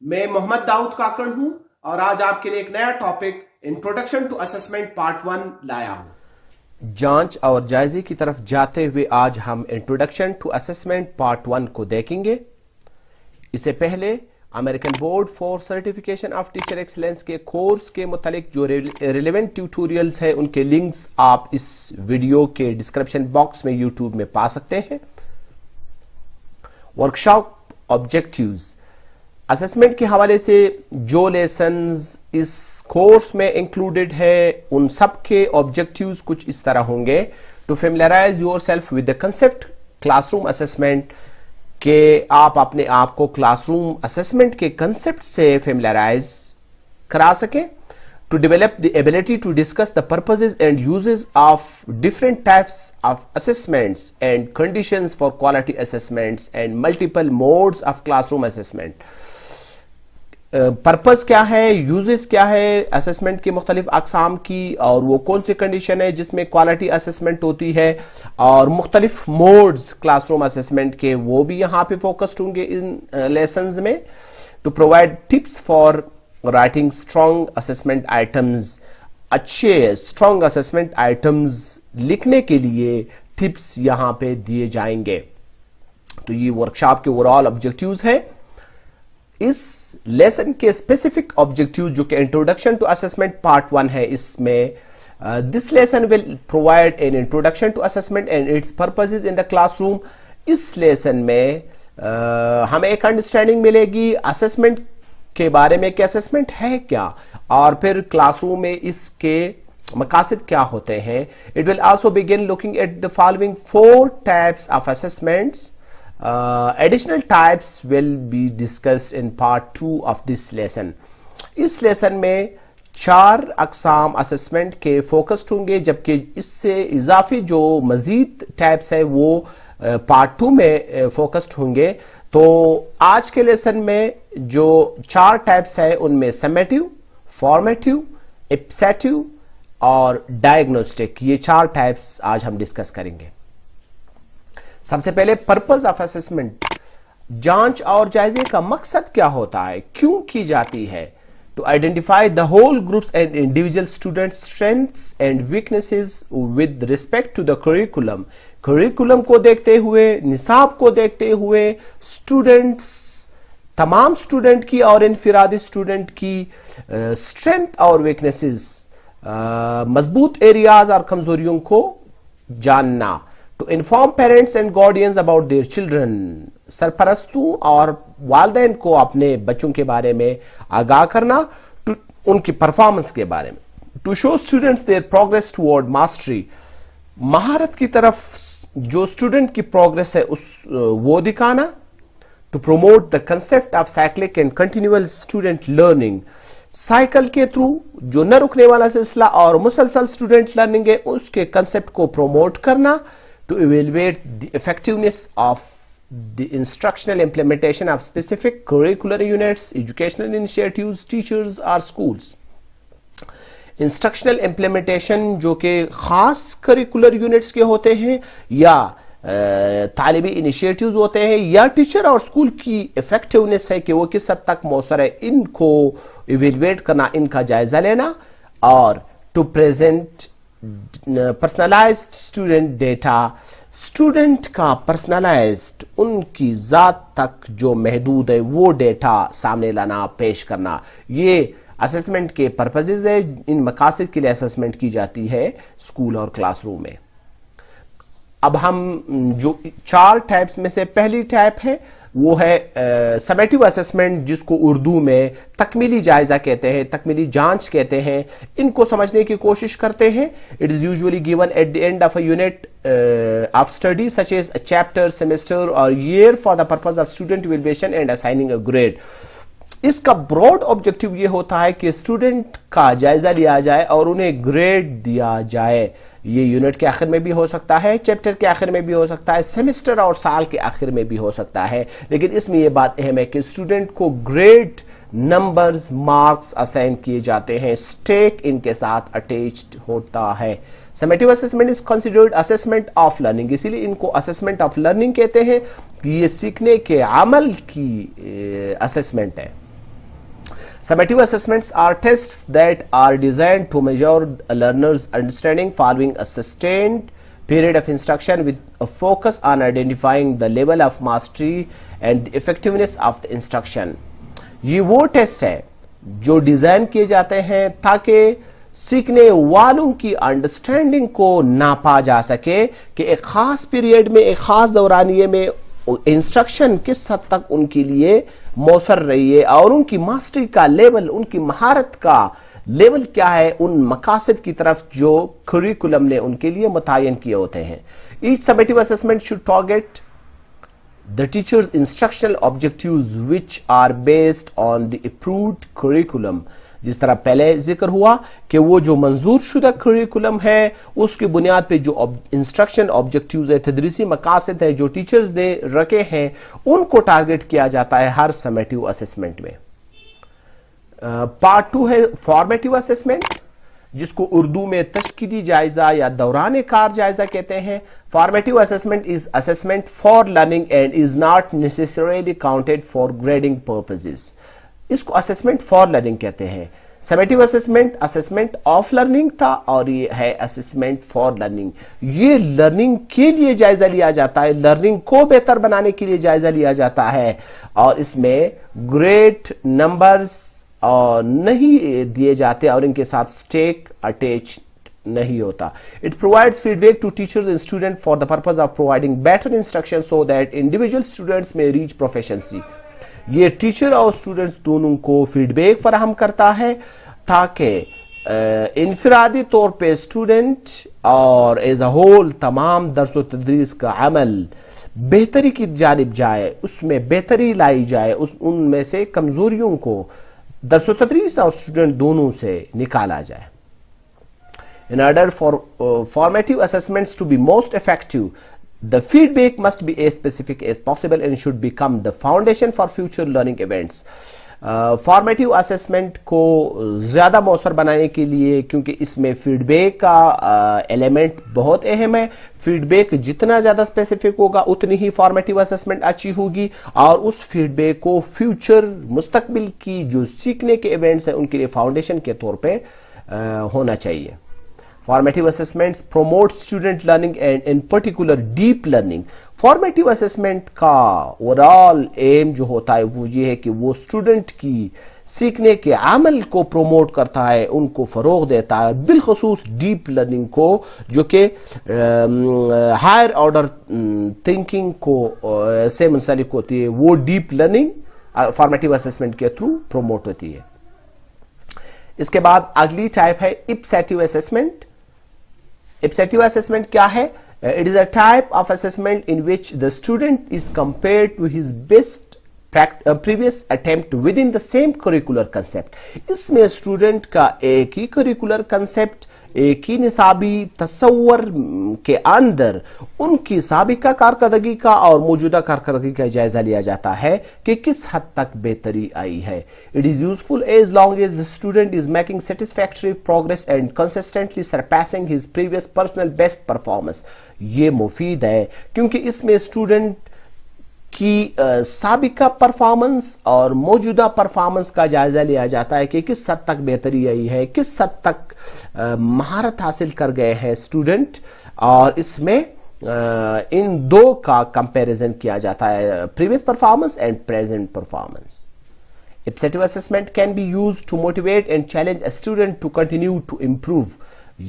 میں محمد داؤد کاکڑ ہوں اور آج آپ کے لیے ایک نیا topic introduction to assessment part 1 لایا ہوں۔ جانچ اور جائزے کی طرف جاتے ہوئے آج ہم انٹروڈکشن ٹو اسسمنٹ پارٹ 1 کو دیکھیں گے۔ اس سے پہلے American board for certification of teacher excellence کے کورس کے متعلق جو ریلیونٹ ٹیوٹوریلز ہیں ان کے لنکس آپ اس ویڈیو کے ڈسکرپشن باکس میں یوٹیوب میں پا سکتے ہیں۔ ورکشاپ آبجیکٹیوز، اسسمنٹ کے حوالے سے جو لیسنز اس کورس میں انکلوڈڈ ہے ان سب کے آبجیکٹیوز کچھ اس طرح ہوں گے: to familiarise yourself with the concept classroom assessment, کہ آپ اپنے آپ کو کلاس روم اسسمنٹ کے کنسپٹ سے فیملیرائز کرا سکیں۔ To develop the ability to discuss the purposes and uses of different types of assessments and conditions for quality assessments and multiple modes of classroom assessment. Purpose کیا ہے، uses کیا ہے assessment کے مختلف اقسام کی، اور وہ کون سی کنڈیشن ہے جس میں کوالٹی اسسمنٹ ہوتی ہے، اور مختلف موڈز کلاس روم اسسمنٹ کے وہ بھی یہاں پہ فوکسڈ ہوں گے ان لیسنز میں۔ To provide tips for writing strong assessment items, اچھے اسٹرانگ اسسمنٹ آئٹمز لکھنے کے لیے ٹپس یہاں پہ دیے جائیں گے۔ تو یہ ورکشاپ کے اوور آل آبجیکٹیوز ہیں۔ اس لیسن کے اسپیسیفک آبجیکٹیو جو کہ انٹروڈکشن ٹو اسسمنٹ پارٹ 1 ہے، اس میں this lesson will provide an introduction to assessment and its purposes in the classroom روم۔ اس لیسن میں ہمیں ایک انڈرسٹینڈنگ ملے گی اسسمنٹ کے بارے میں کہ اسسمنٹ ہے کیا، اور پھر کلاس روم میں اس کے مقاصد کیا ہوتے ہیں۔ It will also begin looking at the following 4 types of assessments. Additional types will be discussed in part 2 of this lesson۔ اس لیسن میں 4 اقسام اسسمنٹ کے فوکسڈ ہوں گے، جبکہ اس سے اضافی جو مزید ٹائپس ہے وہ پارٹ 2 میں فوکسڈ ہوں گے۔ تو آج کے لیسن میں جو 4 ٹائپس ہے ان میں سمیٹیو، فارمیٹیو، ایپسیٹیو اور ڈائگنوسٹک، یہ 4 ٹائپس آج ہم ڈسکس کریں گے۔ سب سے پہلے پرپز آف اسسمنٹ، جانچ اور جائزے کا مقصد کیا ہوتا ہے، کیوں کی جاتی ہے؟ To identify the whole groups and individual students strengths and weaknesses with respect to the curriculum, curriculum کو دیکھتے ہوئے، نصاب کو دیکھتے ہوئے اسٹوڈنٹس، تمام اسٹوڈنٹ کی اور انفرادی اسٹوڈنٹ کی اسٹرینتھ اور ویکنیسز، مضبوط ایریاز اور کمزوریوں کو جاننا۔ To inform parents and guardians about their children, سرپرستوں اور والدین کو اپنے بچوں کے بارے میں آگاہ کرنا، ان کی پرفارمنس کے بارے میں۔ To show students their progress toward mastery, مہارت کی طرف جو اسٹوڈنٹ کی پروگرس ہے وہ دکھانا۔ To promote the concept of cyclic and continuous student learning, cycle کے تھرو جو نہ رکنے والا سلسلہ اور مسلسل اسٹوڈنٹ لرننگ ہے اس کے کنسپٹ کو پروموٹ کرنا۔ To evaluate the effectiveness of the instructional implementation of specific curricular units, educational initiatives, teachers or schools۔ Instructional implementation جو کہ خاص curricular units کے ہوتے ہیں یا تعلیمی انیشیٹیوز ہوتے ہیں یا ٹیچر اور اسکول کی افیکٹونیس ہے کہ وہ کس حد تک مؤثر ہے، ان کو ایویلویٹ کرنا، ان کا جائزہ لینا۔ اور to present personalised student data, student کا پرسنلائزڈ ان کی ذات تک جو محدود ہے وہ ڈیٹا سامنے لانا، پیش کرنا، یہ اسسمنٹ کے پرپزز ہے، ان مقاصد کے لیے اسسمنٹ کی جاتی ہے اسکول اور کلاس روم میں۔ اب ہم جو 4 ٹائپس میں سے پہلی ٹائپ ہے وہ ہے سمیٹیو اسسمنٹ، جس کو اردو میں تکمیلی جائزہ کہتے ہیں، تکمیلی جانچ کہتے ہیں۔ ان کو سمجھنے کی کوشش کرتے ہیں۔ It is usually given at the end of a unit of study such as a chapter, semester or year for the purpose of student evaluation and assigning a grade. اس کا براڈ آبجیکٹو یہ ہوتا ہے کہ student کا جائزہ لیا جائے اور انہیں گریڈ دیا جائے۔ یہ یونٹ کے آخر میں بھی ہو سکتا ہے، چیپٹر کے آخر میں بھی ہو سکتا ہے، سیمسٹر اور سال کے آخر میں بھی ہو سکتا ہے، لیکن اس میں یہ بات اہم ہے کہ اسٹوڈنٹ کو گریڈ، نمبرز، مارکس اسائن کیے جاتے ہیں، اسٹیک ان کے ساتھ اٹیچڈ ہوتا ہے۔ Summative assessment is considered assessment of learning, اسی لیے ان کو اسسمنٹ آف لرننگ کہتے ہیں کہ یہ سیکھنے کے عمل کی اسسمنٹ ہے۔ Summative assessments are tests that are designed to measure a learner's understanding following a sustained period of instruction with a focus on identifying the level of mastery and the effectiveness of the instruction. یہ وہ test ہے جو design کیے جاتے ہیں تاکہ سیکھنے والوں کی انڈرسٹینڈنگ کو ناپا جا سکے کہ ایک خاص پیریڈ میں ایک خاص دورانیے میں انسٹرکشن کس حد تک ان کے لیے موثر رہی ہے اور ان کی ماسٹری کا لیول، ان کی مہارت کا لیول کیا ہے ان مقاصد کی طرف جو کریکولم نے ان کے لیے متعین کیے ہوتے ہیں. Each summative assessment should target the teacher's instructional objectives which are based on the approved curriculum. جس طرح پہلے ذکر ہوا کہ وہ جو منظور شدہ کریکولم ہے اس کی بنیاد پہ جو انسٹرکشن آبجیکٹیوز ہے، تدریسی مقاصد ہے جو ٹیچرز نے رکھے ہیں ان کو ٹارگٹ کیا جاتا ہے ہر سمیٹیو اسسمنٹ میں. پارٹ 2 ہے فارمیٹیو اسسمنٹ، جس کو اردو میں تشکیلی جائزہ یا دوران کار جائزہ کہتے ہیں. Formative assessment is assessment for learning and is not necessarily counted for grading purposes. اس کو اسسمنٹ فار لرننگ کہتے ہیں. سمیٹیو اسسمنٹ آف لرننگ تھا اور یہ ہے اسسمنٹ فار لرننگ. یہ لرننگ کے لیے جائزہ لیا جاتا ہے، لرننگ کو بہتر بنانے کے لیے جائزہ لیا جاتا ہے اور اس میں گریڈ نمبرز نہیں دیے جاتے اور ان کے ساتھ سٹیک اٹیچ نہیں ہوتا. It provides feedback to teachers and students for the purpose of providing better instruction so that individual students may reach proficiency. یہ ٹیچر اور اسٹوڈنٹس دونوں کو فیڈ بیک فراہم کرتا ہے تاکہ انفرادی طور پہ اسٹوڈنٹ اور ایز اے ہول تمام درس و تدریس کا عمل بہتری کی جانب جائے، اس میں بہتری لائی جائے، ان میں سے کمزوریوں کو درس و تدریس اور اسٹوڈنٹ دونوں سے نکالا جائے. In order for formative assessments to be most effective, the feedback must be as specific as possible and should become the foundation for future learning events. Formative assessment کو زیادہ مؤثر بنانے کے لیے، کیونکہ اس میں فیڈ بیک کا ایلیمنٹ بہت اہم ہے، فیڈ بیک جتنا زیادہ اسپیسیفک ہوگا اتنی ہی فارمیٹیو اسسمنٹ اچھی ہوگی اور اس فیڈ بیک کو فیوچر مستقبل کی جو سیکھنے کے ایونٹس ہیں ان کے لیے فاؤنڈیشن کے طور پہ ہونا چاہیے. Formative assessments promote student learning and in particular deep learning. Formative assessment کا overall aim جو ہوتا ہے وہ یہ ہے کہ وہ student کی سیکھنے کے عمل کو پروموٹ کرتا ہے، ان کو فروغ دیتا ہے، بالخصوص ڈیپ لرننگ کو جو کہ ہائر آرڈر تھنکنگ کو سے منسلک ہوتی ہے، وہ ڈیپ لرننگ فارمیٹیو اسسمنٹ کے تھرو پروموٹ ہوتی ہے. اس کے بعد اگلی ٹائپ ہے اپسیٹیو اسسمنٹ. Ipsative assessment کیا ہے؟ It is a type of assessment in which the student is compared to his best previous attempt within the same curricular concept. اس میں اسٹوڈنٹ کا ایک ہی کریکولر کنسپٹ، ایک ہی نصابی تصور کے اندر ان کی سابقہ کارکردگی کا اور موجودہ کارکردگی کا جائزہ لیا جاتا ہے کہ کس حد تک بہتری آئی ہے. It is useful as long as the student is making satisfactory progress and consistently surpassing his previous personal best performance. یہ مفید ہے کیونکہ اس میں اسٹوڈنٹ کی سابقہ پرفارمنس اور موجودہ پرفارمنس کا جائزہ لیا جاتا ہے کہ کس حد تک بہتری آئی ہے، کس حد تک مہارت حاصل کر گئے ہیں اسٹوڈنٹ، اور اس میں ان دو کا کمپیریزن کیا جاتا ہے، previous performance and present performance. Ipsative assessment can be used to motivate and challenge a student to continue to improve.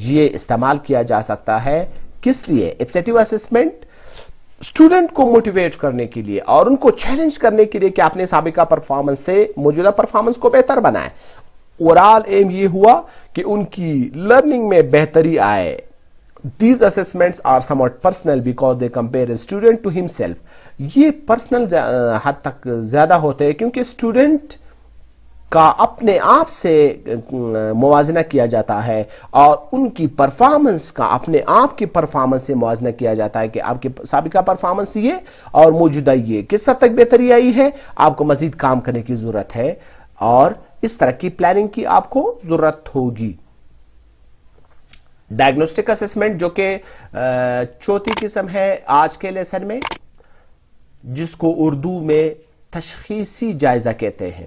یہ استعمال کیا جا سکتا ہے کس لیے؟ Ipsative assessment اسٹوڈنٹ کو موٹیویٹ کرنے کے لیے اور ان کو چیلنج کرنے کے لیے کہ اپنے سابقہ پرفارمنس سے موجودہ پرفارمنس کو بہتر بنائیں. اوورال ایم یہ ہوا کہ ان کی لرننگ میں بہتری آئے. These assessments are somewhat personal because they compare a student to himself. یہ پرسنل حد تک زیادہ ہوتے ہیں کیونکہ اسٹوڈنٹ کا اپنے آپ سے موازنہ کیا جاتا ہے اور ان کی پرفارمنس کا اپنے آپ کی پرفارمنس سے موازنہ کیا جاتا ہے کہ آپ کی سابقہ پرفارمنس یہ اور موجودہ یہ کس حد تک بہتری آئی ہے، آپ کو مزید کام کرنے کی ضرورت ہے اور اس طرح کی پلاننگ کی آپ کو ضرورت ہوگی. ڈائگنوسٹک اسسمنٹ جو کہ چوتھی قسم ہے آج کے لیسن میں، جس کو اردو میں تشخیصی جائزہ کہتے ہیں.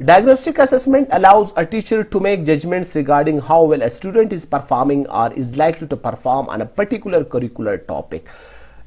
Diagnostic assessment allows a teacher to make judgments regarding how well a student is performing or is likely to perform on a particular curricular topic.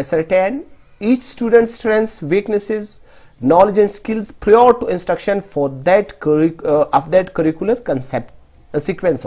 ascertain each student's strengths, weaknesses, knowledge and skills prior to instruction for that curricular sequence.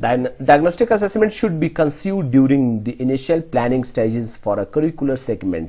Diagnostic assessment should be conceived during the initial planning stages for a curricular segment.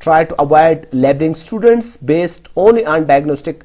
Try to avoid labeling students based only on diagnostic